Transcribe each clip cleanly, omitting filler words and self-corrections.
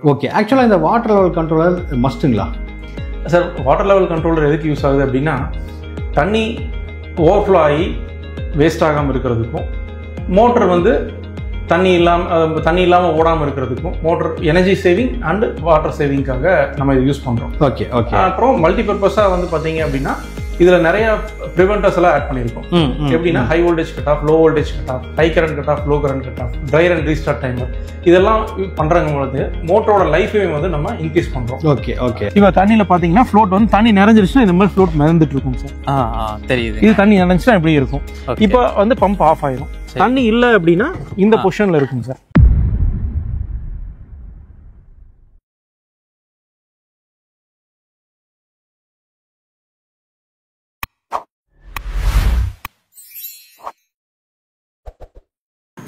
Okay, actually the water level controller must-ங்களா? Sir water level controller எதுக்கு use ஆகுது அப்படின்னா தண்ணி ஓவர்ஃப்ளோ ஆகி வேஸ்ட் ஆகாமல் இருக்கிறதுக்கும் மோட்டர் வந்து தண்ணி இல்லாமல் ஓடாமல் இருக்கிறதுக்கும் motor energy saving and water சேவிங்காக நம்ம இதை யூஸ் பண்ணுறோம். Okay okay. அப்புறம் மல்டிபர்பஸாக வந்து பார்த்தீங்க அப்படின்னா இதில் நிறைய ப்ரிவெண்டர்ஸ் எல்லாம் ஆட் பண்ணியிருக்கோம். எப்படின்னா high voltage cut off, low voltage cut off, high current cut off, low current cut off, try and restart timer இதெல்லாம் பண்ணுறாங்க பொழுது மோட்டரோட லைஃபையும் வந்து நம்ம இன்க்ரீஸ் பண்ணுறோம். Okay okay. இப்போ தண்ணியில் பார்த்தீங்கன்னா ஃப்ளோட் வந்து தண்ணி நிறைஞ்சிருச்சுன்னா இந்த மாதிரி ஃப்ளோட் மிதந்துட்டு இருக்கும் சார். தெரியுது. இது தண்ணி நிறைஞ்சுன்னா இப்படி இருக்கும். இப்போ வந்து பம்ப் ஆஃப் ஆயிடும். தண்ணி இல்லை அப்படின்னா இந்த பொசிஷனில் இருக்கும் சார்.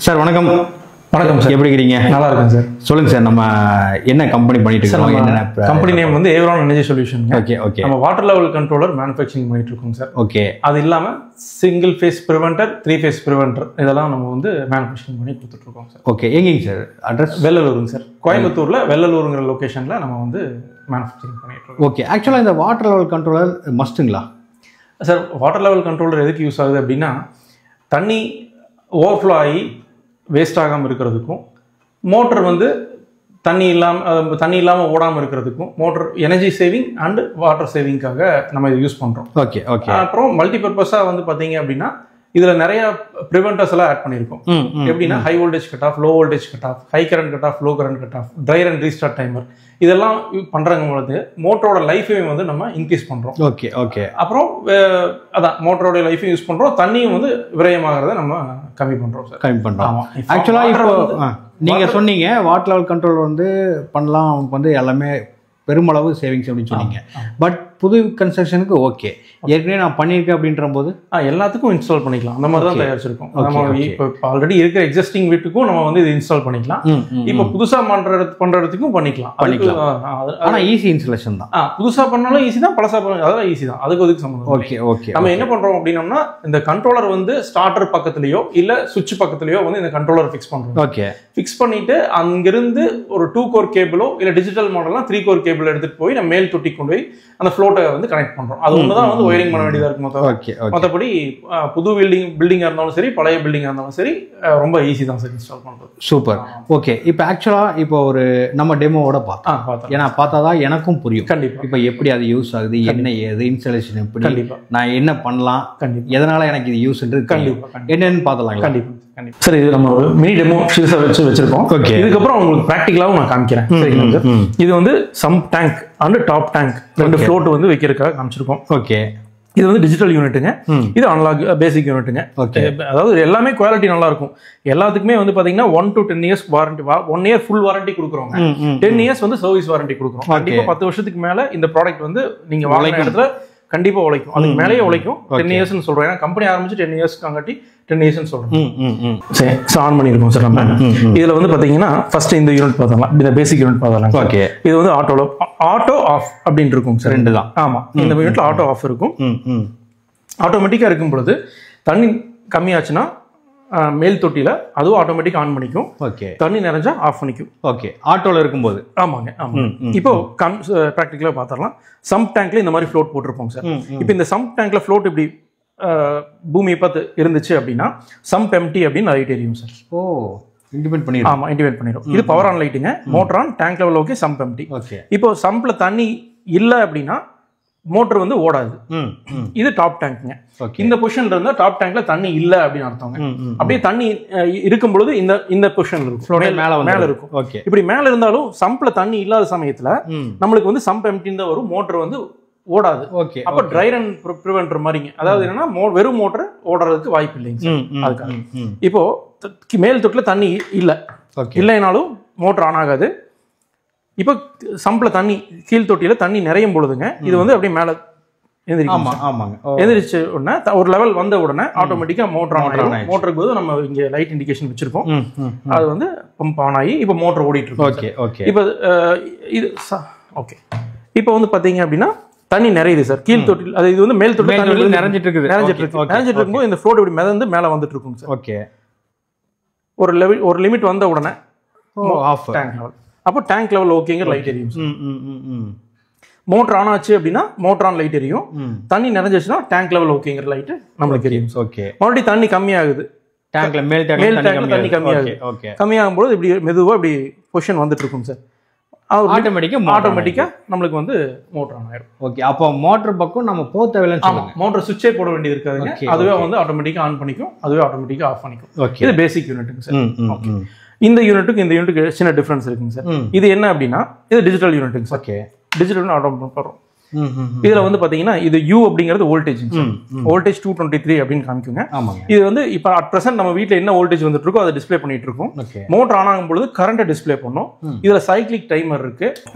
சார் வணக்கம். வணக்கம் சார், எப்படி இருக்கீங்க? நல்லா இருக்கேன் சார். சொல்லுங்க சார், நம்ம என்ன கம்பெனி பண்ணிட்டு இருக்கோம்? என்ன கம்பெனி நேம் வந்து ஏவரான் எனர்ஜி சொல்யூஷன். Okay okay. நம்ம வாட்டர் லெவல் கண்ட்ரோலர் மேனுஃபேக்சரிங் பண்ணிட்டு இருக்கோம் சார். ஓகே. அது இல்லாமல் single phase preventer, 3 face preventer இதெல்லாம் நம்ம வந்து மேனுஃபேக்சரிங் பண்ணி கொடுத்துட்டு இருக்கோம் சார். ஓகே. எங்கேங்க சார் அட்ரஸ்? வெள்ளலூருங்க சார். கோயம்புத்தூர்ல வெள்ளலூருங்கிற லொகேஷன்ல நம்ம வந்து மேனுஃபேக்சரிங் பண்ணிட்டு இருக்கோம். ஓகே. ஆக்சுவலாக இந்த வாட்டர் லெவல் கண்ட்ரோலர் மஸ்ட்டுங்களா? சார் வாட்டர் லெவல் கண்ட்ரோலர் எதுக்கு யூஸ் ஆகுது அப்படின்னா தண்ணி ஓவர்ஃப்ளோ ஆகி வேஸ்ட் ஆகாமல் இருக்கிறதுக்கும் மோட்டர் வந்து தண்ணி இல்லாமல் ஓடாமல் இருக்கிறதுக்கும் motor energy saving and water சேவிங்காக நம்ம இதை யூஸ் பண்ணுறோம். Okay okay. அப்புறம் மல்டிபர்பஸாக வந்து பார்த்தீங்க அப்படின்னா இதில் நிறைய ப்ரிவெண்டர்ஸ் எல்லாம் ஆட் பண்ணியிருக்கோம். எப்படின்னா high voltage cut off, low voltage cut off, high current cut off, low current cut off, try and restart timer இதெல்லாம் பண்ணுறாங்க பொழுது மோட்டரோட லைஃபையும் வந்து நம்ம இன்க்ரீஸ் பண்ணுறோம். Okay okay. அப்புறம் அதான் மோட்டரோட லைஃபையும் யூஸ் பண்ணுறோம், தண்ணியும் வந்து விரயமாகிறத நம்ம கம்மி பண்ணுறோம் சார். கம்மி பண்ணுறோம். ஆக்சுவலாக இப்போ நீங்கள் சொன்னீங்க வாட்டர் லெவல் கண்ட்ரோல் வந்து பண்ணலாம் வந்து எல்லாமே பெருமளவு சேவிங்ஸ் அப்படின்னு சொன்னீங்க. பட் புது கன்ஸ்ட்ரக்ஷனுக்கு ஓகே, ஏற்கனவே நான் பண்ணியிருக்கேன் அப்படின்ற போது எல்லாத்துக்கும் இன்ஸ்டால் பண்ணிக்கலாம். அந்த மாதிரி தான் தயாரிச்சிருக்கோம். நம்ம இப்போ ஆல்ரெடி இருக்கிற எக்ஸிஸ்டிங் வீட்டுக்கும் நம்ம வந்து இது இன்ஸ்டால் பண்ணிக்கலாம். இப்போ புதுசாக பண்ணுறதுக்கும் பண்ணிக்கலாம். ஆனால் ஈஸி இன்ஸ்டாலேஷன் தான். புதுசாக பண்ணாலும் ஈஸி தான், பழசாக பண்ணாலும் அதெல்லாம் ஈஸி தான். அதுக்கு சம்மந்தம். Okay okay. நம்ம என்ன பண்ணுறோம் அப்படின்னோம்னா இந்த கண்ட்ரோலர் வந்து ஸ்டார்டர் பக்கத்துலையோ இல்லை சுவிட்ச் பக்கத்துலையோ வந்து இந்த கண்ட்ரோலர் ஃபிக்ஸ் பண்ணுறோம். ஓகே. ஃபிக்ஸ் பண்ணிட்டு அங்கிருந்து ஒரு 2 கோர் கேபிளோ இல்லை டிஜிட்டல் மாடல்லாம் 3 கோர் கேபிள் எடுத்துட்டு போய் நம்ம மேல் தொட்டி கொண்டு போய் அந்த ஃப்ளோட்டை வந்து கனெக்ட் பண்றோம். அது ஒண்ணுதான் வந்து ஒயரிங் பண்ண வேண்டியதா இருக்கும். மற்றபடி புது பில்டிங்கா இருந்தாலும் சரி, பழைய பில்டிங்கா இருந்தாலும் சரி, ரொம்ப ஈஸி தான் சார் இன்ஸ்டால் பண்றது. சூப்பர். ஓகே. இப்போ ஆக்சுவலா இப்போ ஒரு நம்ம டெமோவோட பார்த்தோம். ஏன்னா பார்த்தாதான் எனக்கும் புரியும். கண்டிப்பா. இப்போ எப்படி அது யூஸ் ஆகுது, என்ன ஏது, இன்ஸ்டாலேஷன் எப்படி, கண்டிப்பா நான் என்ன பண்ணலாம், கண்டிப்பா எதனால எனக்கு இது யூஸ்ன்றது கண்டிப்பா என்னன்னு பார்த்தலாம். கண்டிப்பா சார். இது நம்ம ஒரு மினி டெமோ சீரிஸா வச்சிருக்கோம். ஓகே. இதுக்கப்புறம் உங்களுக்கு ப்ராக்டிகலாவும் நான் காமிக்கிறேன். சரிங்களா? இது வந்து sump tank and top tank ரெண்டு ஃப்ளோட் வந்து வைக்கிறதுக்காக காமிச்சிருக்கோம். ஓகே. இது வந்து டிஜிட்டல் யூனிட்டுங்க, இது அனலாக் பேசிக் யூனிட்டுங்க. அதாவது எல்லாமே குவாலிட்டி நல்லா இருக்கும். எல்லாத்துக்குமே வந்து பாத்தீங்கன்னா 1 to 10 years warranty, 1 year full warranty கொடுக்குறோம். 10 இயர்ஸ் வந்து சர்வீஸ் வாரண்டி கொடுக்குறோம். கண்டிப்பா 10 வருஷத்துக்கு மேல இந்த ப்ராடக்ட் வந்து நீங்க வாங்கின இடத்துல கண்டிப்பா உழைக்கும். அதுக்கு மேலேயே உழைக்கும். 10 இயர்ஸ்னு சொல்றேன். ஏன்னா கம்பெனி ஆரம்பிச்சு 10 இயர்ஸ் காட்டி 10 இயர்ஸ்னு சொல்றேன். சரி, ஆன் பண்ணிருக்கோம் சார். நம்ம இதுல வந்து பாத்தீங்கன்னா ஃபர்ஸ்ட் இந்த யூனிட் பார்த்தலாம், இந்த பேசிக் யூனிட் பார்த்தலாம். ஓகே. இது வந்து ஆட்டோ ஆஃப் அப்படின்னு இருக்கும் சார். ரெண்டு தான். ஆமா, இந்த யூனிட்ல ஆட்டோ ஆஃப் இருக்கும். ஆட்டோமேட்டிக்கா இருக்கும் பொழுது தண்ணி கம்மியாச்சுன்னா மேல் தொட்டியில அதுவும் ஆட்டோமேட்டிக் ஆன் பண்ணிக்கும். ஓகே. தண்ணி நிறைஞ்சா ஆஃப் பண்ணிக்கும். ஓகே. ஆட்டோல இருக்கும்போது. ஆமாங்க. ஆமா. இப்போ ப்ராக்டிகலா பார்த்தரலாம். சம்ப் டேங்க்ல இந்த மாதிரி ஃப்ளோட் போட்டிருப்போம் சார். இப்போ இந்த சம்ப் டேங்க்ல ஃப்ளோட் இப்படி பூமியை பார்த்து இருந்துச்சு அப்படின்னா சம்ப் எம்டி அப்படின்னு லைட் எரியும் சார். ஓ, இன்டிமேட் பண்ணிடும். ஆமா, இன்டிமேட் பண்ணிடும். இது பவர் ஆன் லைட்டுங்க. Motor on, tank level okay, sump empty. Okay. இப்போ சம்ப்ல தண்ணி இல்லை அப்படின்னா மோட்டர் வந்து ஓடாது. இது டாப் டேங்க்ங்க. இந்த பொசிஷன்ல இருந்தா டாப் டேங்க்ல தண்ணி இல்ல அப்படின்னு அர்த்தங்க. அப்படியே தண்ணி இருக்கும் பொழுது இந்த பொசிஷன்ல இருக்கும், மேல இருக்கும். ஓகே. இப்படி மேல இருந்தாலும் சம்ப்ல தண்ணி இல்லாத சமயத்துல நம்மளுக்கு வந்து சம்ப் எம்டின்னு தான் வரும், மோட்டர் வந்து ஓடாது. ஓகே. அப்ப ட்ரை ரன் ப்ரிவென்டர் மாதிரிங்க. அதாவது என்னன்னா வெறும் மோட்டர் ஓடுறதுக்கு வாய்ப்பு இல்லைங்க. அதுக்காக இப்போ மேல் தொட்டில தண்ணி இல்லைனாலும் மோட்டர் ஆன் ஆகாது. இப்போ சம்பில் தண்ணி கீழ் தொட்டியில தண்ணி நிறையும் பொழுதுங்க இது வந்து அப்படியே மேலே எந்திரிச்சு உடனே ஒரு லெவல் வந்த உடனே ஆட்டோமேட்டிக்கா மோட்டர் ஆன் ஆகும். மோட்டருக்கு போது நம்ம இங்க லைட் இண்டிகேஷன் வச்சிருக்கோம். அது வந்து பம்ப் ஆன் ஆகி இப்போ மோட்டர் ஓடிட்டு இருக்கு. Okay okay. இப்போ இது ஓகே. இப்போ வந்து பாத்தீங்க அப்படின்னா தண்ணி நிறையுது சார் கீழ் தொட்டில். அது இது வந்து மேல் தொட்டில் நிறைஞ்சிட்டு இருக்கும்போது இந்த ஃப்ளோட் இப்படி மிதந்து மேலே வந்துட்டு இருக்கும் சார். ஓகே. ஒரு லிமிட் வந்த உடனே ஆஃப் டேங்க் லெவல் அப்போ டேங்க் லெவல் ஓகேங்கிற லைட் எரியும். மோட்டர் ஆன் ஆச்சு அப்படின்னா மோட்டர் ஆன் லைட் எரியும். தண்ணி நிறைஞ்சிச்சுன்னா டேங்க் லெவல் ஓகேங்கிற லைட் நம்மளுக்கு எரியும். ஓகே. மறுபடியும் தண்ணி கம்மியாகுது, டேங்க்ல மேல் டேங்க்ல தண்ணி கம்மியாகுது. கம்மியாகும் போது இப்படி மெதுவா இப்படி பொசிஷன் வந்துட்டு இருக்கும் சார். ஆட்டோமேட்டிக்கா நம்மளுக்கு வந்து மோட்டர் ஆன் ஆயிடும். ஓகே. அப்போ மோட்டர் பக்கம் நம்ம போக தேவையில்லைன்னு சொல்லுங்க. மோட்டர் சுவிட்சே போட வேண்டியது இருக்காதுங்க. அதுவே வந்து ஆட்டோமேட்டிக்கா ஆன் பண்ணிக்கும், அதுவே ஆட்டோமேட்டிக்கா ஆஃப் பண்ணிக்கும். இது பேசிக் யூனிட்டுங்க சார். இந்த யூனிட்டுக்கு இந்த யூனிட்டுக்கு சின்ன டிஃபரன்ஸ் இருக்குங்க சார். இது என்ன அப்படின்னா இது டிஜிட்டல் யூனிட்டுங்க சார். ஓகே. டிஜிட்டல் ஆட்டோமேட் பண்றோம். இதுல வந்து பாத்தீங்கன்னா இது U அப்படிங்கிறது வோல்டேஜ். வோல்டேஜ் 223 அப்படின்னு காமிக்குங்க. இது வந்து இப்ப அட் பிரசன்ட் நம்ம வீட்டுல என்ன வோல்டேஜ் வந்துட்டு இருக்கோ அதை டிஸ்பிளே பண்ணிட்டு இருக்கோம். மோட்டர் ஆன் ஆகும் பொழுது கரண்ட் டிஸ்பிளே பண்ணும். இதுல சைக்கிளிக் டைமர் இருக்கு,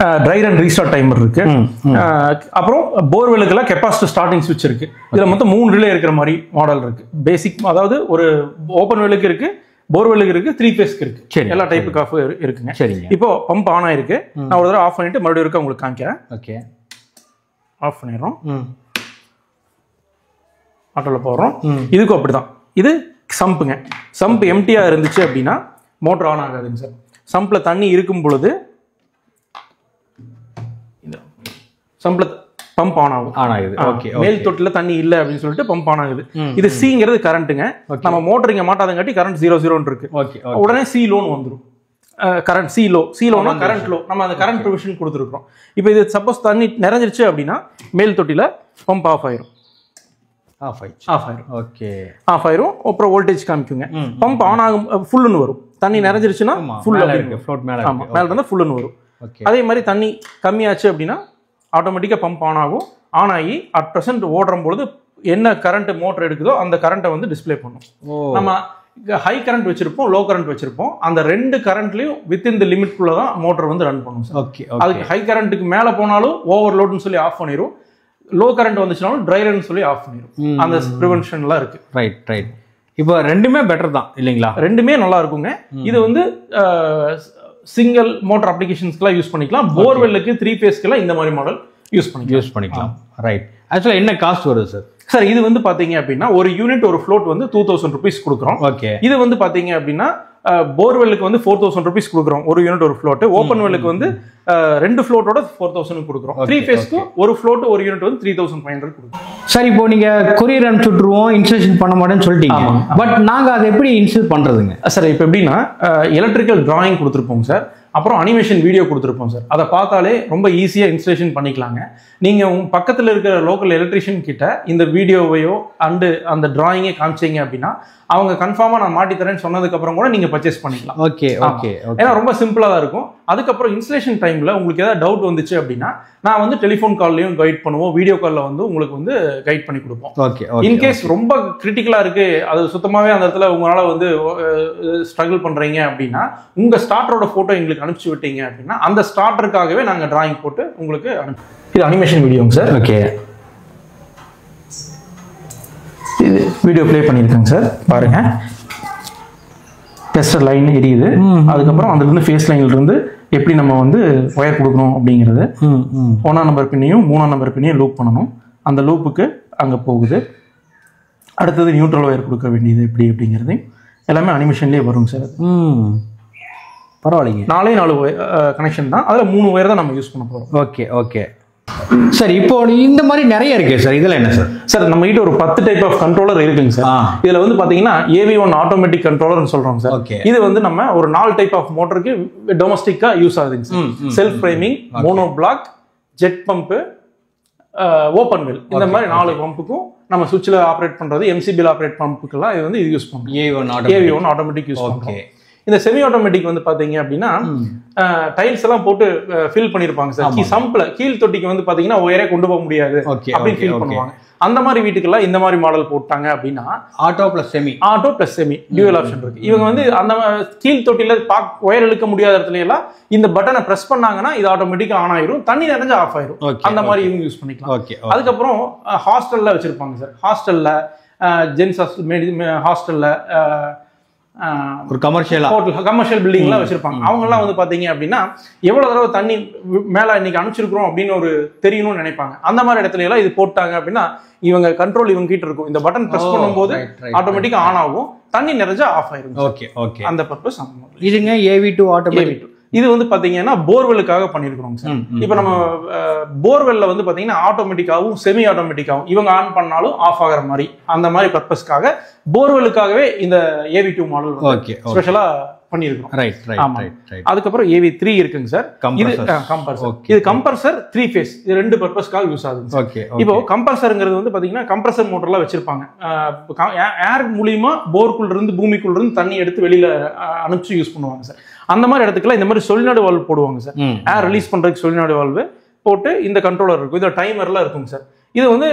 ட்ரை அண்ட் ரீஸ்டார்ட் டைமர் இருக்கு, அப்புறம் போர்வெலுக்குலாம் கெப்பாசிட்டர் ஸ்டார்டிங் சுவிட்ச் இருக்கு. இதுல மொத்தம் 3 ரிலே இருக்கிற மாதிரி மாடல் இருக்கு. பேசிக் அதாவது ஒரு ஓப்பன் வெலுக்கு இருக்கு, போர்வெலுக்கு இருக்கு, 3 ஃபேஸ்க்கு இருக்கு, எல்லா டைப்புக்கு ஆஃப் இருக்குங்க. இப்போ பம்ப் ஆன் ஆயிருக்கு. நான் ஒரு தடவை ஆஃப் பண்ணிட்டு மறுபடியும் இருக்க உங்களுக்கு காமிக்கிறேன். ஓகே. ஆஃப் பண்ணிடுறோம், ஆட்டோவில் போடுறோம். இதுக்கும் அப்படிதான். இது சம்புங்க. சம்ப் எம்டியா இருந்துச்சு அப்படின்னா மோட்டர் ஆன் ஆகாதுங்க சார். சம்ப்ல தண்ணி இருக்கும் பொழுது சம்ப்ல பம்ப் ஆன் ஆகுது. மேல் தொட்டில தண்ணி இல்ல அப்படின்னு சொல்லிட்டு பம்ப் ஆன் ஆகுது. இது சிங்கிறது கரண்ட்டுங்க. நம்ம மோட்டர் இங்க மாட்டாதங்காட்டி கரண்ட் 0 இருக்கு. உடனே சி லோன் வந்துடும். கரண்ட் சி லோனா கரண்ட் லோ. நம்ம அந்த கரண்ட் ப்ரொவிஷன் கொடுத்துருக்கோம். இப்போ இது சப்போஸ் தண்ணி நிறைஞ்சிருச்சு அப்படின்னா மேல் தொட்டில பம்ப் ஆஃப் ஆயிரும். ஓகே. ஆஃப் ஆயிரும். அப்புறம் வோல்டேஜ் காமிக்குங்க. பம்ப் ஆன் ஆகும் ஃபுல்லுன்னு வரும். தண்ணி நிறைஞ்சிருச்சுன்னா ஃபுல்லா இருக்கு, ஃப்ளோட் மேல இருக்கு. மேல இருந்தா ஃபுல்லுன்னு வரும். அதே மாதிரி தண்ணி கம்மியாச்சு அப்படின்னா ஆட்டோமேட்டிக்கா பம்ப் ஆன் ஆகும். ஆன் ஆகி அட் பிரசன்ட் ஓடுற பொழுது என்ன கரண்ட் மோட்டர் எடுக்குதோ அந்த கரண்ட்டை வந்து டிஸ்பிளே பண்ணும். நம்ம ஹை கரண்ட் வச்சிருப்போம், லோ கரண்ட் வச்சிருப்போம். அந்த 2 கரண்ட்லயும் வித்தின் தி லிமிட் குள்ள தான் மோட்டர் வந்து ரன் பண்ணும் சார். ஓகே. அதுக்கு ஹை கரண்ட்டுக்கு மேல போனாலும் ஓவர்லோட்னு சொல்லி ஆஃப் பண்ணிரும். லோ கரண்ட் வந்துச்சுனாலும் ட்ரை ரன் சொல்லி ஆஃப் பண்ணிரும். அந்த ப்ரிவென்ஷன்லாம் இருக்கு. ரைட். இப்போ ரெண்டுமே பெட்டர் தான் இல்லைங்களா? ரெண்டுமே நல்லா இருக்குங்க. இது வந்து சிங்கிள் மோட்டர் அப்ளிகேஷன்ஸ்க்குலாம் யூஸ் பண்ணிக்கலாம். போர்வெல்லுக்கு 3 ஃபேஸ்க்குலாம் இந்த மாதிரி மாடல் யூஸ் பண்ணிக்கலாம். ரைட். ஆக்சுவலா என்ன காஸ்ட் வருது சார்? சார் இது வந்து பாத்தீங்க அப்படின்னா ஒரு யூனிட் ஒரு ஃப்ளோட் வந்து 2000 rupees கொடுக்குறோம். ஓகே. இது வந்து பாத்தீங்க அப்படின்னா போர்வெல்லுக்கு வந்து 4000 rupees கொடுக்குறோம் ஒரு யூனிட் ஒரு ஃப்ளோட். ஓப்பன் வெல்லுக்கு வந்து 2 ஃப்ளோட்டோட 4000 கொடுக்குறோம். 3 ஃபேஸ்க்கு ஒரு ஃப்ளோட் ஒரு யூனிட் வந்து 3500 கொடுக்குறோம். சார் இப்போ நீங்க கொரியர் அனுப்பிச்சுட்ருவோம், இன்ஸ்டலேஷன் பண்ண மாட்டேன்னு சொல்லிட்டீங்க. பட் நாங்க அதை எப்படி இன்ஸ்டால் பண்றதுங்க சார்? இப்போ எப்படின்னா எலக்ட்ரிக்கல் டிராயிங் கொடுத்துருப்போம் சார், அப்புறம் அனிமேஷன் வீடியோ கொடுத்துருப்போம் சார். அதை பார்த்தாலே ரொம்ப ஈஸியாக இன்ஸ்டலேஷன் பண்ணிக்கலாங்க. நீங்கள் உங்கள் பக்கத்தில் இருக்கிற லோக்கல் எலக்ட்ரிஷியன் கிட்ட இந்த வீடியோவையோ அந்த டிராயிங்கை காமிச்சிங்க அப்படின்னா அவங்க கன்ஃபார்மாக நான் மாட்டி தரேன்னு சொன்னதுக்கப்புறம் கூட நீங்கள் பர்ச்சேஸ் பண்ணிக்கலாம். ஓகே. ஏன்னா ரொம்ப சிம்பிளாக தான் இருக்கும். அதுக்கப்புறம் இன்ஸ்டலேஷன் டைமில் உங்களுக்கு ஏதாவது டவுட் வந்துச்சு அப்படின்னா நான் வந்து டெலிஃபோன் கால்லையும் கைட் பண்ணுவோம், வீடியோ காலில் வந்து உங்களுக்கு வந்து கைட் பண்ணி கொடுப்போம். ஓகே. இன்கேஸ் ரொம்ப கிரிட்டிக்கலாக இருக்குது, அது சுத்தமாகவே அந்த இடத்துல உங்களால் வந்து ஸ்ட்ரகிள் பண்ணுறீங்க அப்படின்னா உங்கள் ஸ்டார்டரோட ஃபோட்டோ எங்களுக்கு அனுப்பிச்சு விட்டீங்க அப்படின்னா அந்த ஸ்டார்டருக்காகவே நாங்கள் டிராயிங் போட்டு உங்களுக்கு இது அனிமேஷன் வீடியோங்க சார். ஓகே. இது வீடியோ ப்ளே பண்ணியிருக்கேங்க சார், பாருங்க. டெஸ்டர் லைன் எரியுது. அதுக்கப்புறம் அதுலேருந்து ஃபேஸ் லைன்லேருந்து எப்படி நம்ம வந்து ஒயர் கொடுக்கணும் அப்படிங்கிறது 1ஆம் நம்பர் பின்னையும் 3ஆம் நம்பர் பின்னையும் லூப் பண்ணணும். அந்த லூப்புக்கு அங்கே போகுது. அடுத்தது நியூட்ரல் ஒயர் கொடுக்க வேண்டியது எப்படி அப்படிங்கிறது எல்லாமே அனிமேஷன்லேயே வருங்க சார். பரவாயில்லைங்க. 4 கனெக்ஷன் தான், அதில் 3 ஒயர் தான் நம்ம யூஸ் பண்ண போகிறோம். ஓகே. சார் இப்போ இந்த மாதிரி நிறைய இருக்கு சார். இதெல்லாம் என்ன சார்? சார் நம்ம கிட்ட ஒரு 10 டைப் ஆஃப் கண்ட்ரோலர் இருக்குங்க சார். இதுல வந்து பாத்தீங்கன்னா AV1 ஆட்டோமேட்டிக் கண்ட்ரோலர்னு சொல்றோம் சார். இது வந்து நம்ம ஒரு 4 டைப் ஆஃப் மோட்டருக்கு டொமஸ்டிக்கா யூஸ் ஆகுதுங்க sir. Self framing, mono block, jet pump, open well, இந்த மாதிரி 4 பம்புக்கும் நம்ம சுவிட்ச்ல ஆப்ரேட் பண்றது, MCBல ஆப்ரேட் பம்புக்கெல்லாம் இது வந்து யூஸ் பண்றோம். AV1 ஆட்டோமேட்டிக் யூஸ் பண்றோம். இந்த செமி ஆட்டோமேட்டிக் வந்து பாத்தீங்க அப்படின்னா டைல்ஸ் எல்லாம் போட்டு ஃபில் பண்ணிருப்பாங்க சார். சம்ப்ல கீழ் தொட்டிக்கு வந்து பாத்தீங்கன்னா ஒயரே கொண்டு போக முடியாது அப்படின்னு ஃபீல் பண்ணுவாங்க. அந்த மாதிரி வீட்டுக்கெல்லாம் இந்த மாதிரி மாடல் போட்டாங்க அப்படின்னா auto plus semi dual option இருக்கு. இவங்க வந்து அந்த கீழ் தொட்டில ஒயர் இழுக்க முடியாத இடத்துல எல்லாம் இந்த பட்டனை பிரஸ் பண்ணாங்கன்னா இது ஆட்டோமேட்டிக்கா ஆன் ஆயிரும், தண்ணி நிறைஞ்சா ஆஃப் ஆயிரும். அந்த மாதிரி இவங்க யூஸ் பண்ணிக்கலாம். அதுக்கப்புறம் ஹாஸ்டல்ல வச்சிருப்பாங்க சார். ஹாஸ்டல்ல ஜென்ஸ் ஹாஸ்டல்ல ஒரு கமர்ஷியல் பில்டிங்லாம் வச்சிருப்பாங்க. அவங்க எல்லாம் வந்து பாத்தீங்க அப்படின்னா எவ்வளவு தடவை தண்ணி மேல இன்னைக்கு அனுப்பிச்சிருக்கிறோம் அப்படின்னு ஒரு தெரியணும்னு நினைப்பாங்க. அந்த மாதிரி இடத்துல எல்லாம் இது போட்டாங்க அப்படின்னா இவங்க கண்ட்ரோல் இவங்க கிட்ட இருக்கும். இந்த பட்டன் பிரஸ் பண்ணும்போது ஆட்டோமேட்டிக்கா ஆன் ஆகும், தண்ணி நிறைஞ்சா ஆஃப் ஆயிரும். ஓகே. அந்த பர்பஸ் இதுங்க AV2 ஆட்டோமேட்டிக். இது வந்து பாத்தீங்கன்னா போர்வெலுக்காக பண்ணிருக்கிறோம் சார். இப்போ நம்ம போர்வெல்ல வந்து பாத்தீங்கன்னா ஆட்டோமேட்டிக்காவும் செமி ஆட்டோமேட்டிக்காவும் இவங்க ஆன் பண்ணாலும் ஆஃப் ஆகிற மாதிரி அந்த மாதிரி பர்பஸ்க்காக போர்வெலுக்காகவே இந்த AV2 மாடல் ஸ்பெஷலா பண்ணிருக்கோம். அதுக்கப்புறம் AV3 இருக்குங்க சார். இது கம்ப்ரஸர். இது கம்ப்ரஸர் 3 ஃபேஸ். இது 2 பர்பஸ்க்காக யூஸ் ஆகுது. இப்போ கம்ப்ரஸர்ங்கிறது வந்து பாத்தீங்கன்னா கம்ப்ரஸர் மோட்டர்லாம் வச்சிருப்பாங்க. ஏர் மூலியமா போர்க்குள்ள இருந்து பூமிக்குள்ள இருந்து தண்ணி எடுத்து வெளியில அனுப்பிச்சு யூஸ் பண்ணுவாங்க சார். அந்த மாதிரி இடத்துக்குலாம் இந்த மாதிரி சொலினாய்டு வால்வ் போடுவாங்க சார். ஏர் ரிலீஸ் பண்றதுக்கு சொலினாய்டு வால்வ் போட்டு இந்த கண்ட்ரோலர் இருக்கும். இது டைமர்லாம் இருக்குங்க சார். இது வந்து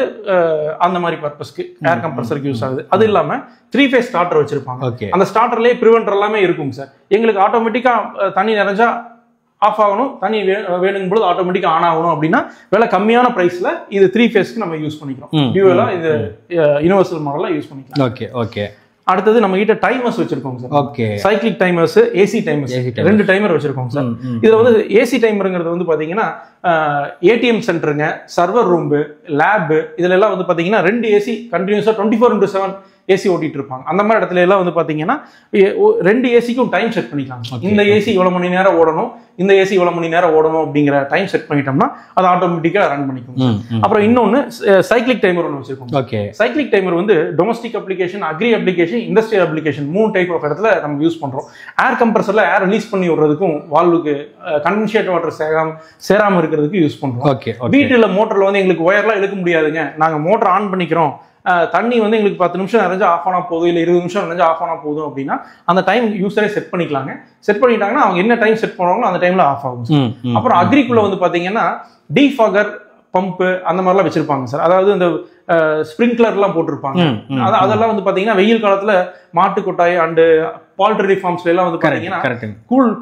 அந்த மாதிரி பர்பஸ்க்கு ஏர் கம்ப்ரஸருக்கு யூஸ் ஆகுது. அது இல்லாம 3 ஃபேஸ் ஸ்டார்டர் வச்சிருப்பாங்க. அந்த ஸ்டார்டர்லயே ப்ரிவென்டர் எல்லாமே இருக்குங்க சார். எங்களுக்கு ஆட்டோமேட்டிக்கா தண்ணி நிறைஞ்சா ஆஃப் ஆகணும், தண்ணி வேணுங்கும் போது ஆட்டோமேட்டிக்கா ஆன் ஆகணும் அப்படின்னா விலை கம்மியான பிரைஸ்ல இது 3 ஃபேஸ்க்கு நம்ம யூஸ் பண்ணிக்கிறோம். டியூவலா இது யுனிவர்சல் மாடலா யூஸ் பண்ணிக்கலாம். அடுத்தது நம்ம கிட்ட டைமர்ஸ் வச்சிருக்கோம் sir. Okay. Cyclic timers, AC timers, 2 timer வச்சிருக்கோம் சார். இதுல வந்து ஏசி டைமருங்கிறது வந்து பாத்தீங்கன்னா ஏடிஎம் சென்டருங்க, சர்வர் ரூம், லேப் இதுல எல்லாம் வந்து பாத்தீங்கன்னா 2 ஏசி கண்டினியூஸா 24/7 ஏசி ஓட்டிட்டு இருப்பாங்க. அந்த மாதிரி இடத்துல எல்லாம் வந்து பாத்தீங்கன்னா 2 ஏசிக்கும் டைம் செட் பண்ணிக்கலாம். இந்த ஏசி இவ்வளவு மணி நேரம் ஓடணும், இந்த ஏசி இவ்வளவு மணி நேரம் ஓடணும் அப்படிங்கிற டைம் செட் பண்ணிட்டோம்னா அது ஆட்டோமேட்டிக்கா ரன் பண்ணிக்கும். அப்புறம் இன்னொன்னு சைக்கிளிக் டைமர் ஒன்று வச்சிருக்கோம். சைக்கிளிக் டைமர் வந்து domestic application, agri application, industrial application 3 type of இடத்துல நம்ம யூஸ் பண்றோம். ஏர் கம்ப்ரஸர்ல ஏர் ரிலீஸ் பண்ணி விடுறதுக்கும் வால்வுக்கு கண்டென்சேட் வாட்டர் சேராம இருக்கிறதுக்கு யூஸ் பண்றோம். வீட்டுல மோட்டர்ல வந்து எங்களுக்கு ஒயர்லாம் இழுக்க முடியாதுங்க, நாங்க மோட்டர் ஆன் பண்ணிக்கிறோம், தண்ணி வந்து எங்களுக்கு 10 நிமிஷம் நிறைஞ்சா ஆஃப் ஆனா போதும், இல்லை 20 நிமிஷம் நிறைஞ்சா ஆஃப் ஆனா போதும் அப்படின்னா அந்த டைம் யூஸரே செட் பண்ணிக்கலாங்க. செட் பண்ணிட்டாங்கன்னா அவங்க என்ன டைம் செட் பண்ணுவாங்களோ அந்த டைம்ல ஆஃப் ஆகும். அப்புறம் அக்ரிக்குள்ள வந்து பாத்தீங்கன்னா டீஃபாகர், பம்பு அந்த மாதிரிலாம் வச்சிருப்பாங்க சார். அதாவது இந்த ஸ்ப்ரிங்க்லர்லாம் போட்டிருப்பாங்க. அதெல்லாம் வந்து பாத்தீங்கன்னா வெயில் காலத்துல மாட்டு கொட்டாய் அண்டு பால்ட்ரி ஃபார்ம்ஸ்ல எல்லாம் வந்து பாத்தீங்கன்னா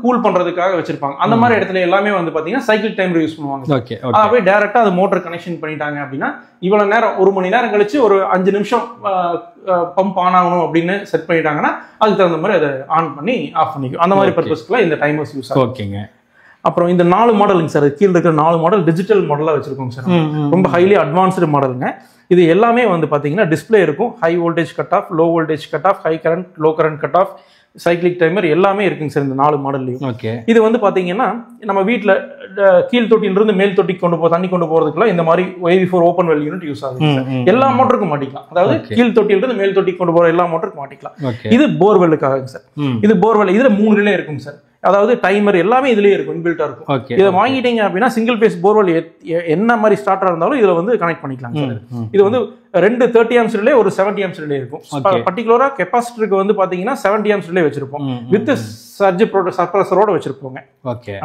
கூல் பண்றதுக்காக வச்சிருப்பாங்க. அந்த மாதிரி இடத்துல எல்லாமே வந்து பாத்தீங்கன்னா சைக்கிள் டைமர் யூஸ் பண்ணுவாங்க. அப்படியே டைரக்டா அது மோட்டர் கனெக்ஷன் பண்ணிட்டாங்க அப்படின்னா இவ்வளவு நேரம் 1 மணி நேரம் கழிச்சு ஒரு 5 நிமிஷம் பம்ப் ஆன் ஆகணும் அப்படின்னு செட் பண்ணிட்டாங்கன்னா அதுக்கு தகுந்த மாதிரி அதை ஆன் பண்ணி ஆஃப் பண்ணிக்கும். அந்த மாதிரி பர்பஸ்க்குலாம் இந்த டைமர்ஸ் யூஸ் ஆகும். ஓகேங்க. அப்புறம் இந்த 4 மாடலுங்க சார், கீழே இருக்கிற 4 மாடல் டிஜிட்டல் மாடலா வச்சிருக்கோங்க சார். ரொம்ப ஹைலி அட்வான்ஸ்டு மாடலுங்க. இது எல்லாமே வந்து பாத்தீங்கன்னா டிஸ்பிளே இருக்கும். High voltage cut off, low voltage cut off, high current, low current cut off, cyclic timer எல்லாமே இருக்குங்க சார் இந்த 4 மாடல்லையும். இது வந்து பாத்தீங்கன்னா நம்ம வீட்டுல கீழ் தொட்டியிலிருந்து மேல் தொட்டிக்கு தண்ணி கொண்டு போறதுக்குலாம் இந்த மாதிரி AV4 open well unit use ஆகுது. எல்லா மோட்டருக்கும் மாட்டிக்கலாம். அதாவது கீழ் தொட்டியிலிருந்து மேல் தொட்டிக்கு கொண்டு போற எல்லா மோட்டருக்கும் மாட்டிக்கலாம். இது போர்வெல்லுக்காக சார். இது போர்வெல். இதுல 3 ரிலே இருக்குங்க சார். அதாவது டைமர் எல்லாமே இதுலயே இருக்கும், இன்பில்ட்டா இருக்கும். இதை வாங்கிட்டீங்க அப்படின்னா சிங்கிள் பேஸ் போர்வெல் என்ன மாதிரி ஸ்டார்டரா இருந்தாலும் இதுல வந்து கனெக்ட் பண்ணிக்கலாம். இது வந்து 2 30 ஆம்ஸ் ரிலே, ஒரு 70 ஆம்ஸ் ரிலே இருக்கும். பர்டிகுலரா கெப்பாசிட்டருக்கு வந்து பாத்தீங்கன்னா 70 ஆம்ஸ் ரிலே வச்சிருப்போம். வித் சர்ஜ் சப்ரஸரோட வச்சிருப்போங்க.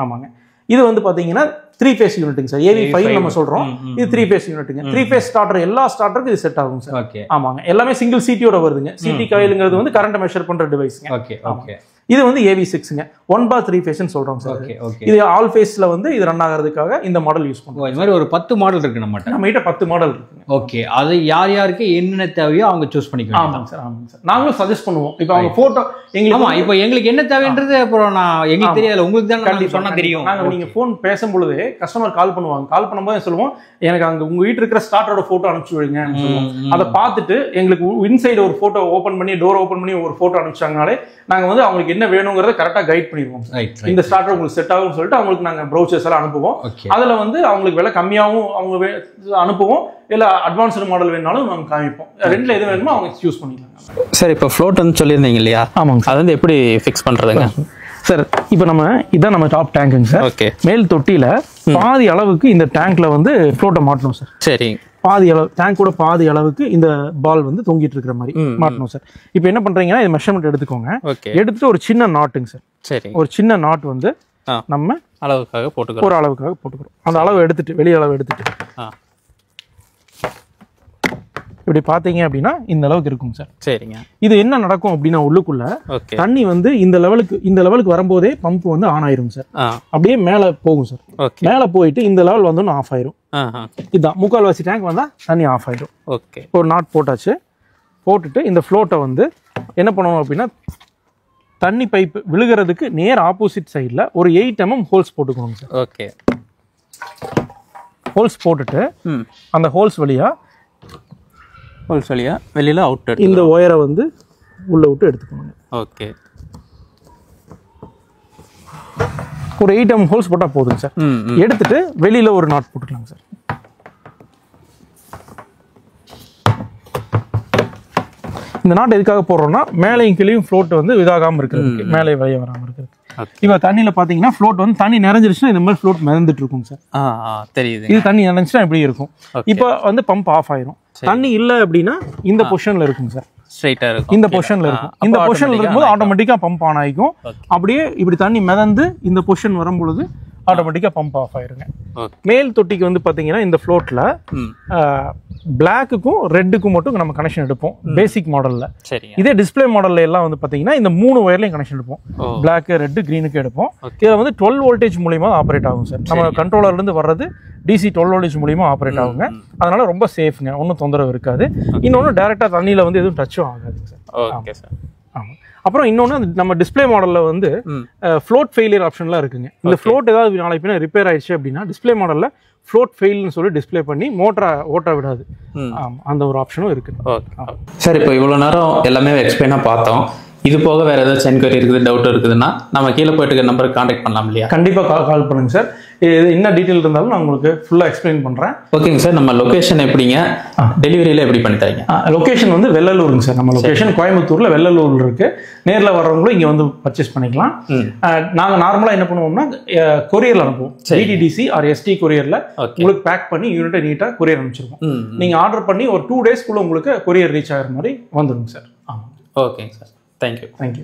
ஆமாங்க. இது வந்து பாத்தீங்கன்னா 3 ஃபேஸ் யூனிட்டுங்க சார். AV5 நம்ம சொல்றோம். இது 3 ஃபேஸ் யூனிட்டுங்க. 3 ஃபேஸ் ஸ்டார்டர் எல்லா ஸ்டார்டருக்கு இது செட் ஆகும் சார். ஆமாங்க. எல்லாமே சிங்கிள் சிடியோட வருதுங்க. சிடி காயிலுங்கிறது வந்து கரண்ட் மெஷர் பண்ற டிவைஸ்ங்க. இது வந்து AV6ங்க. 1/3 ஃபேஸ்னு சொல்றோம் சார். இது ஆல் ஃபேஸ்ல வந்து இது ரன் ஆகிறதுக்காக இந்த மாடல் யூஸ் பண்ணுவோம். இந்த மாதிரி ஒரு 10 மாடல் இருக்கு நம்ம கிட்ட 10 மாடல் இருக்குங்க. ஓகே. அது யார் யாருக்கு என்னென்ன தேவையோ அவங்க சூஸ் பண்ணிக்கலாம். ஆமாங்க சார். ஆமாங்க சார். நாங்களும் சஜஸ்ட் பண்ணுவோம். இப்போ அவங்க போட்டோ எங்களுக்கு என்ன தேவைன்றது அப்புறம் நான் எங்களுக்கு தெரியாது, உங்களுக்கு தான் சொன்னா தெரியும். நீங்க போன் பேசும்பொழுது கஸ்டமர் கால் பண்ணுவாங்க. கால் பண்ணும்போது சொல்லுவோம், எனக்கு அங்க உங்க வீட்டு இருக்கிற ஸ்டார்டரோட போட்டோ அனுப்பிச்சு விடுங்க. அதை பார்த்துட்டு எங்களுக்கு இன்சைடு ஒரு போட்டோ ஓபன் பண்ணி, டோர் ஓபன் பண்ணி ஒரு போட்டோ அனுப்பிச்சாங்கனாலே நாங்க வந்து அவங்களுக்கு என்ன வேணுங்கிறத கரெக்டா கைட் பண்ணிடுவோம். இந்த ஸ்டார்டர் உங்களுக்கு செட் ஆகும்னு சொல்லிட்டு அவங்களுக்கு நாங்க ப்ரௌச்சர்ஸ் எல்லாம் அனுப்புவோம். அதுல வந்து அவங்களுக்கு விலை கம்மியாகவும் அவங்க அனுப்புவோம், இல்ல அட்வான்ஸ்டு மாடல் வேணாலும் நம்ம காமிப்போம். ரெண்டுல எது வேணுமோ அவங்க சூஸ் பண்ணிக்கலாம். சார் இப்போ ஃப்ளோட் வந்து சொல்லியிருந்தீங்க இல்லையா? ஆமாங்க. அது வந்து எப்படி ஃபிக்ஸ் பண்றதுங்க சார்? இப்போ இதான் நம்ம டாப் டேங்க்குங்க சார். ஓகே. மேல் தொட்டியில பாதி அளவுக்கு இந்த டேங்க்ல வந்து ஃப்ளோட்டை மாட்டணும் சார். சரி. பாதி அளவு டேங்கோட பாதி அளவுக்கு இந்த பால் வந்து தொங்கிட்டு இருக்கிற மாதிரி மாட்டணும் சார். இப்போ என்ன பண்றீங்கன்னா இது மெஷர்மெண்ட் எடுத்துக்கோங்க. எடுத்துட்டு ஒரு சின்ன நாட்டுங்க சார். சரி. ஒரு சின்ன நாட் வந்து நம்ம அளவுக்காக போட்டுக்கிறோம். ஒரு அளவுக்காக போட்டுக்கிறோம். அந்த அளவு எடுத்துட்டு, வெளி அளவு எடுத்துட்டு இப்படி பாத்தீங்க அப்படின்னா இந்த அளவுக்கு இருக்கும் சார். சரிங்க. இது என்ன நடக்கும் அப்படின்னா உள்ளுக்குள்ள தண்ணி வந்து இந்த லெவலுக்கு வரும்போதே பம்ப் வந்து ஆன் ஆயிரும் சார். அப்படியே மேல போகும் சார். மேல போயிட்டு இந்த லெவல் வந்து ஆஃப் ஆயிரும். இதுதான் முக்கால்வாசி டேங்க் வந்தா தண்ணி ஆஃப் ஆயிரும். ஓகே. ஒரு நாட் போட்டாச்சு. போட்டுட்டு இந்த ஃப்ளோட்டை வந்து என்ன பண்ணணும் அப்படின்னா தண்ணி பைப் விழுகிறதுக்கு நேர் ஆப்போசிட் சைடில் ஒரு 8 mm ஹோல்ஸ் போட்டுக்கணும் சார். ஓகே. ஹோல்ஸ் போட்டுட்டு அந்த ஹோல்ஸ் வழியா வெளியில அவுட் இந்த ஒயரை வந்து உள்ள விட்டு எடுத்துக்கணும். ஓகே. ஒரு 8 mm ஹோல்ஸ் போட்டால் போதுங்க சார். எடுத்துட்டு வெளியில் ஒரு நாட் போட்டுக்கலாங்க சார். இந்த நாட் எதுக்காக போடுறோம்னா மேலேயும் கீழேயும் ஃப்ளோட் வந்து இதாகாமல் இருக்கிறதுக்கு, மேலே வெளியே வராமல் இருக்கிறதுக்கு. இப்போ தண்ணியில் பார்த்தீங்கன்னா ஃப்ளோட் வந்து தண்ணி நிறைஞ்சிருச்சுன்னா இந்த மாதிரி ஃப்ளோட் மிதந்துட்டு இருக்கும் சார். தெரியுது. இது தண்ணி நிறைஞ்சுன்னா இப்படி இருக்கும். இப்போ வந்து பம்ப் ஆஃப் ஆயிரும். தண்ணி இல்லை அப்படின்னா இந்த பொசிஷனில் இருக்குங்க சார். ஸ்ட்ரைட்டா இருக்கும். இந்த பொசிஷன்ல இருக்கும். இந்த பொசிஷன்ல இருக்கும்போது ஆட்டோமேட்டிக்கா பம்ப் ஆன் ஆகிக்கும். அப்படியே இப்படி தண்ணி மிதந்து இந்த பொசிஷன் வரும்பொழுது ஆட்டோமேட்டிக்கா பம்ப் ஆஃப் ஆயிருங்க. மேல் தொட்டிக்கு வந்து பாத்தீங்கன்னா இந்த ஃப்ளோட்ல பிளாக்குக்கும் ரெட்டுக்கும் மட்டும் நம்ம கனெக்ஷன் எடுப்போம் பேசிக் மாடல்ல. இதே டிஸ்பிளே மாடல்ல எல்லாம் வந்து பாத்தீங்கன்னா இந்த 3 ஒயர்லயும் கனெக்ஷன் எடுப்போம். பிளாக், ரெட், கிரீனுக்கு எடுப்போம். இதுல வந்து 12 வோல்டேஜ் மூலியமா ஆப்ரேட் ஆகும் சார். நம்ம கண்ட்ரோலர்ல இருந்து வர்றது DC 12 வோல்டேஜ் மூலியமா ஆப்ரேட் ஆகுங்க. அதனால ரொம்ப சேஃப்ங்க, ஒன்றும் தொந்தரவு இருக்காது. இன்னொன்று டைரக்டா தண்ணியில வந்து எதுவும் டச்சும் ஆகாதுங்க சார். Okay sir. ஆமாம். அப்புறம் இன்னொன்று நம்ம டிஸ்பிளே மாடலில் வந்து ஃப்ளோட் ஃபெயிலியர் ஆப்ஷன்லாம் இருக்குங்க. இந்த ஃப்ளோட் ஏதாவது நாளைக்கு பின்னா ரிப்பேர் ஆயிடுச்சு அப்படின்னா டிஸ்பிளே மாடலில் ஃப்ளோட் ஃபெயில்னு சொல்லி டிஸ்பிளே பண்ணி மோட்டரை ஓட்ட விடாது. அந்த ஒரு ஆப்ஷனும் இருக்குது. Okay sir. இப்போ இவ்வளோ நேரம் எல்லாமே எக்ஸ்பிளைனாக பார்த்தோம். இது போக வேறு ஏதாச்சும் என்கொயரி இருக்குது, டவுட் இருக்குதுன்னா நம்ம கீழே போயிட்டு இருக்க நம்பருக்கு காண்டாக்ட் பண்ணலாம் இல்லையா? கண்டிப்பாக கால் பண்ணுங்க சார். இது என்ன டீட்டெயில் இருந்தாலும் நான் உங்களுக்கு ஃபுல்லாக எக்ஸ்பிளைன் பண்ணுறேன். ஓகேங்க சார். நம்ம லொக்கேஷன் எப்படிங்க, டெலிவரியில் எப்படி பண்ணி தரீங்க? லொக்கேஷன் வந்து வெள்ளலூருங்க சார். நம்ம லொக்கேஷன் கோயம்புத்தூரில் வெள்ளலூரில் இருக்குது. நேரில் வர்றவங்களும் இங்கே வந்து பர்ச்சேஸ் பண்ணிக்கலாம். நாங்கள் நார்மலாக என்ன பண்ணுவோம்னா கொரியரில் அனுப்புவோம். DTDC ஆர் ST கொரியரில் உங்களுக்கு பேக் பண்ணி யூனிட்டை நீட்டாக கொரியர் அனுப்பிச்சிருக்கோம். நீங்கள் ஆர்டர் பண்ணி ஒரு 2 டேஸ்க்குள்ளே உங்களுக்கு கொரியர் ரீச் ஆகிற மாதிரி வந்துடுங்க சார். ஓகேங்க சார். தேங்க்யூ.